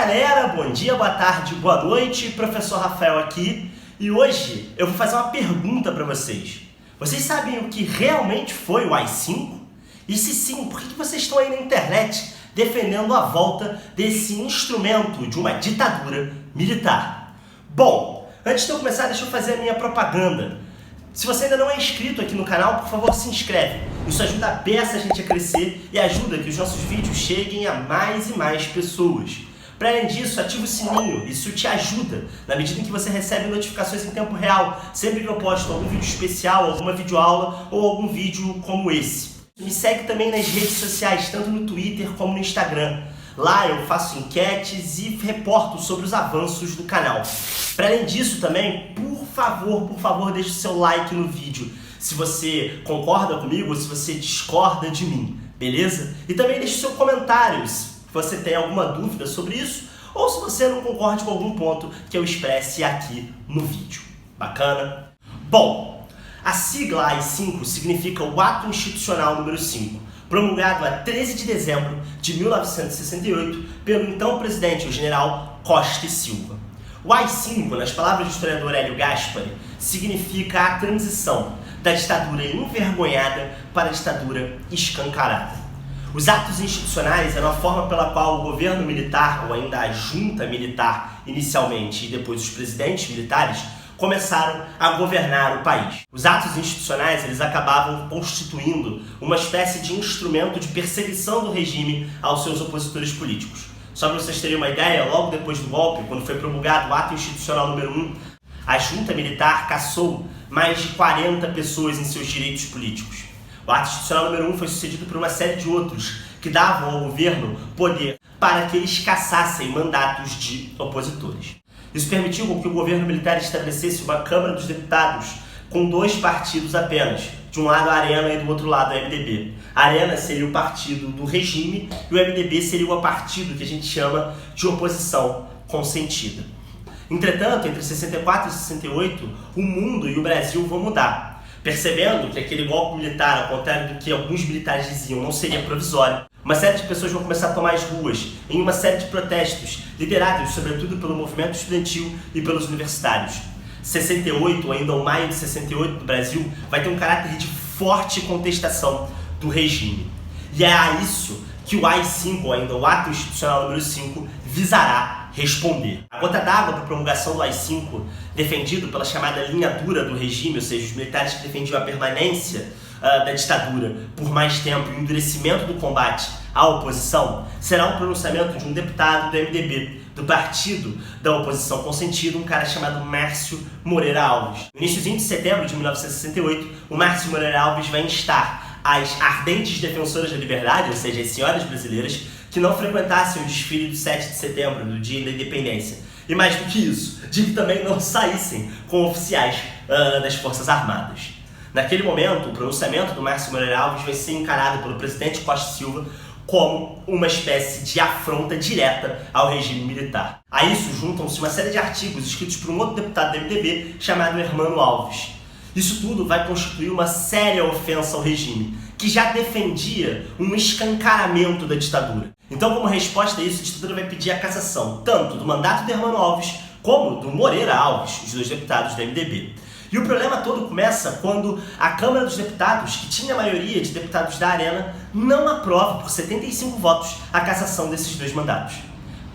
galera, bom dia, boa tarde, boa noite, professor Rafael aqui e hoje eu vou fazer uma pergunta para vocês. Vocês sabem o que realmente foi o AI-5? E se sim, por que vocês estão aí na internet defendendo a volta desse instrumento de uma ditadura militar? Bom, antes de eu começar, deixa eu fazer a minha propaganda. Se você ainda não é inscrito aqui no canal, por favor, se inscreve. Isso ajuda a beça a gente a crescer e ajuda que os nossos vídeos cheguem a mais e mais pessoas. Para além disso, ativa o sininho, isso te ajuda na medida em que você recebe notificações em tempo real, sempre que eu posto algum vídeo especial, alguma videoaula ou algum vídeo como esse. Me segue também nas redes sociais, tanto no Twitter como no Instagram. Lá eu faço enquetes e reporto sobre os avanços do canal. Para além disso também, por favor, deixe o seu like no vídeo, se você concorda comigo ou se você discorda de mim, beleza? E também deixe o seu comentário, se você tem alguma dúvida sobre isso, ou se você não concorde com algum ponto que eu expresse aqui no vídeo. Bacana? Bom, a sigla AI-5 significa o Ato Institucional número 5, promulgado a 13 de dezembro de 1968 pelo então presidente, o general Costa e Silva. O AI-5, nas palavras do historiador Hélio Gaspari, significa a transição da ditadura envergonhada para a ditadura escancarada. Os atos institucionais eram a forma pela qual o governo militar, ou ainda a junta militar inicialmente, e depois os presidentes militares, começaram a governar o país. Os atos institucionais eles acabavam constituindo uma espécie de instrumento de perseguição do regime aos seus opositores políticos. Só para vocês terem uma ideia, logo depois do golpe, quando foi promulgado o ato institucional número 1, a junta militar caçou mais de 40 pessoas em seus direitos políticos. O ato institucional número 1 foi sucedido por uma série de outros que davam ao governo poder para que eles caçassem mandatos de opositores. Isso permitiu que o governo militar estabelecesse uma Câmara dos Deputados com 2 partidos apenas. De um lado a Arena e do outro lado a MDB. A Arena seria o partido do regime e o MDB seria o partido que a gente chama de oposição consentida. Entretanto, entre 64 e 68, o mundo e o Brasil vão mudar. Percebendo que aquele golpe militar, ao contrário do que alguns militares diziam, não seria provisório, uma série de pessoas vão começar a tomar as ruas em uma série de protestos, liderados sobretudo pelo movimento estudantil e pelos universitários. 68, ou ainda o maio de 68 do Brasil, vai ter um caráter de forte contestação do regime. E é a isso que o AI-5, ou ainda o Ato Institucional número 5, visará responder. A gota d'água para a promulgação do AI-5, defendido pela chamada linha dura do regime, ou seja, os militares que defendiam a permanência da ditadura por mais tempo e o endurecimento do combate à oposição, será um pronunciamento de um deputado do MDB, do partido da oposição consentida, um cara chamado Márcio Moreira Alves. No iníciozinho de setembro de 1968, o Márcio Moreira Alves vai instar as ardentes defensoras da liberdade, ou seja, as senhoras brasileiras, que não frequentassem o desfile do 7 de setembro, do dia da independência. E mais do que isso, de que também não saíssem com oficiais das Forças Armadas. Naquele momento, o pronunciamento do Márcio Moreira Alves vai ser encarado pelo presidente Costa e Silva como uma espécie de afronta direta ao regime militar. A isso juntam-se uma série de artigos escritos por um outro deputado do MDB chamado Hermano Alves. Isso tudo vai constituir uma séria ofensa ao regime, que já defendia um escancaramento da ditadura. Então, como resposta a isso, a ditadura vai pedir a cassação tanto do mandato de Hermano Alves como do Moreira Alves, os 2 deputados do MDB. E o problema todo começa quando a Câmara dos Deputados, que tinha a maioria de deputados da Arena, não aprova por 75 votos a cassação desses 2 mandatos.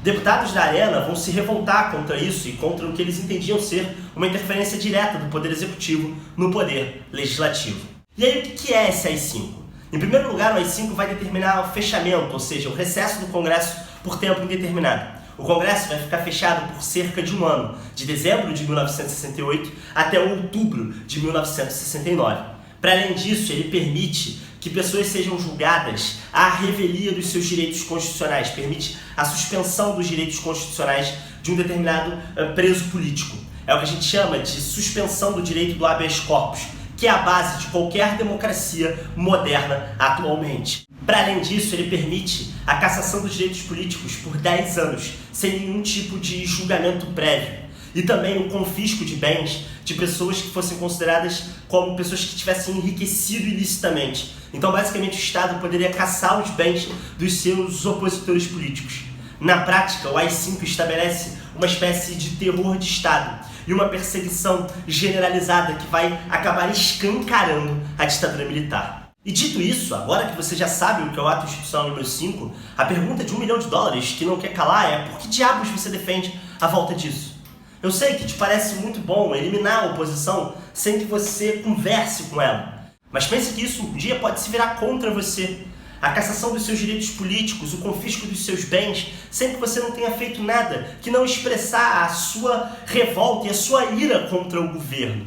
Deputados da Arena vão se revoltar contra isso e contra o que eles entendiam ser uma interferência direta do Poder Executivo no Poder Legislativo. E aí, o que é esse AI-5? Em primeiro lugar, o AI-5 vai determinar o fechamento, ou seja, o recesso do Congresso por tempo indeterminado. O Congresso vai ficar fechado por cerca de um ano, de dezembro de 1968 até outubro de 1969. Para além disso, ele permite que pessoas sejam julgadas à revelia dos seus direitos constitucionais, permite a suspensão dos direitos constitucionais de um determinado preso político. É o que a gente chama de suspensão do direito do habeas corpus, que é a base de qualquer democracia moderna atualmente. Para além disso, ele permite a cassação dos direitos políticos por 10 anos, sem nenhum tipo de julgamento prévio. E também o confisco de bens de pessoas que fossem consideradas como pessoas que tivessem enriquecido ilicitamente. Então, basicamente, o Estado poderia caçar os bens dos seus opositores políticos. Na prática, o AI-5 estabelece uma espécie de terror de Estado e uma perseguição generalizada que vai acabar escancarando a ditadura militar. E dito isso, agora que você já sabe o que é o ato institucional número 5, a pergunta de $1 milhão que não quer calar é: por que diabos você defende a volta disso? Eu sei que te parece muito bom eliminar a oposição sem que você converse com ela, mas pense que isso um dia pode se virar contra você. A cassação dos seus direitos políticos, o confisco dos seus bens, sem que você não tenha feito nada que não expressar a sua revolta e a sua ira contra o governo.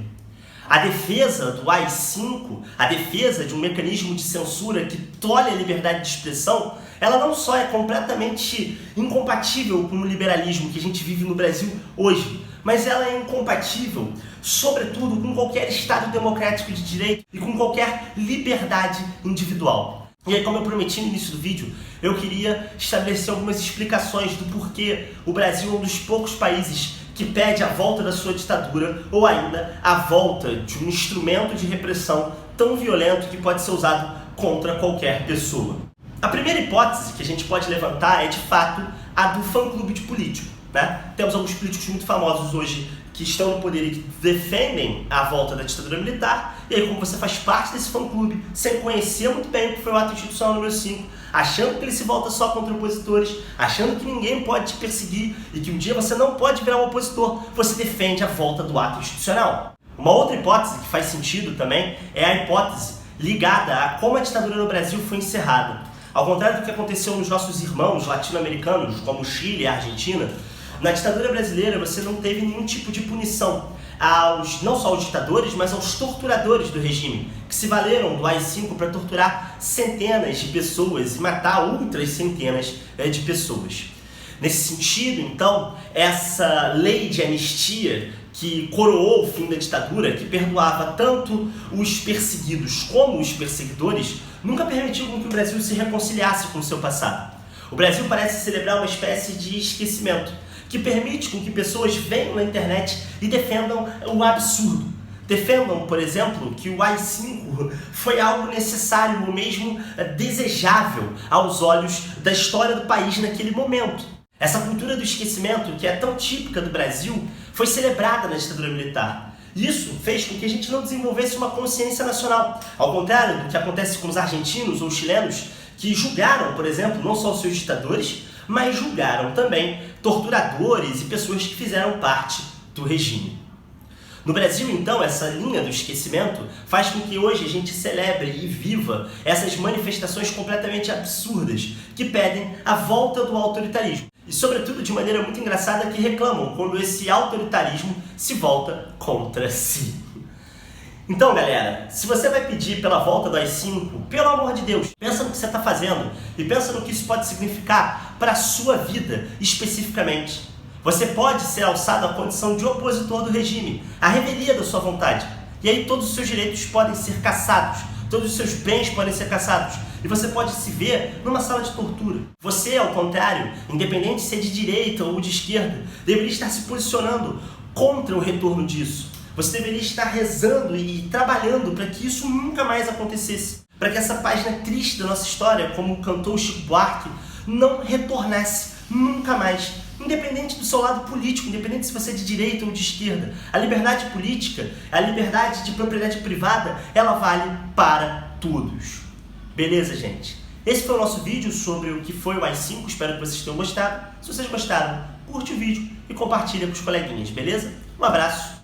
A defesa do AI-5, a defesa de um mecanismo de censura que tolhe a liberdade de expressão, ela não só é completamente incompatível com o liberalismo que a gente vive no Brasil hoje, mas ela é incompatível, sobretudo, com qualquer Estado democrático de direito e com qualquer liberdade individual. E aí, como eu prometi no início do vídeo, eu queria estabelecer algumas explicações do porquê o Brasil é um dos poucos países que pede a volta da sua ditadura ou ainda a volta de um instrumento de repressão tão violento que pode ser usado contra qualquer pessoa. A primeira hipótese que a gente pode levantar é, de fato, a do fã-clube de político, né? Temos alguns políticos muito famosos hoje que estão no poder e que defendem a volta da ditadura militar, e aí, como você faz parte desse fã-clube, sem conhecer muito bem o que foi o ato institucional número 5, achando que ele se volta só contra opositores, achando que ninguém pode te perseguir e que um dia você não pode virar um opositor, você defende a volta do ato institucional. Uma outra hipótese que faz sentido também é a hipótese ligada a como a ditadura no Brasil foi encerrada. Ao contrário do que aconteceu nos nossos irmãos latino-americanos, como o Chile e a Argentina, na ditadura brasileira você não teve nenhum tipo de punição não só aos ditadores, mas aos torturadores do regime, que se valeram do AI-5 para torturar centenas de pessoas e matar outras centenas de pessoas. Nesse sentido, então, essa lei de anistia que coroou o fim da ditadura, que perdoava tanto os perseguidos como os perseguidores, nunca permitiu que o Brasil se reconciliasse com o seu passado. O Brasil parece celebrar uma espécie de esquecimento, que permite com que pessoas venham na internet e defendam o absurdo. Defendam, por exemplo, que o AI-5 foi algo necessário ou mesmo desejável aos olhos da história do país naquele momento. Essa cultura do esquecimento, que é tão típica do Brasil, foi celebrada na ditadura militar. Isso fez com que a gente não desenvolvesse uma consciência nacional, ao contrário do que acontece com os argentinos ou chilenos, que julgaram, por exemplo, não só os seus ditadores, mas julgaram também torturadores e pessoas que fizeram parte do regime. No Brasil, então, essa linha do esquecimento faz com que hoje a gente celebre e viva essas manifestações completamente absurdas que pedem a volta do autoritarismo. E, sobretudo, de maneira muito engraçada, que reclamam quando esse autoritarismo se volta contra si. Então, galera, se você vai pedir pela volta do AI-5, pelo amor de Deus, pensa no que você está fazendo e pensa no que isso pode significar para a sua vida especificamente. Você pode ser alçado à condição de opositor do regime, à revelia da sua vontade. E aí todos os seus direitos podem ser cassados, todos os seus bens podem ser cassados. E você pode se ver numa sala de tortura. Você, ao contrário, independente se é de direita ou de esquerda, deveria estar se posicionando contra o retorno disso. Você deveria estar rezando e trabalhando para que isso nunca mais acontecesse. Para que essa página triste da nossa história, como cantou Chico Buarque, não retornasse nunca mais. Independente do seu lado político, independente se você é de direita ou de esquerda. A liberdade política, a liberdade de propriedade privada, ela vale para todos. Beleza, gente? Esse foi o nosso vídeo sobre o que foi o AI-5. Espero que vocês tenham gostado. Se vocês gostaram, curte o vídeo e compartilha com os coleguinhas, beleza? Um abraço.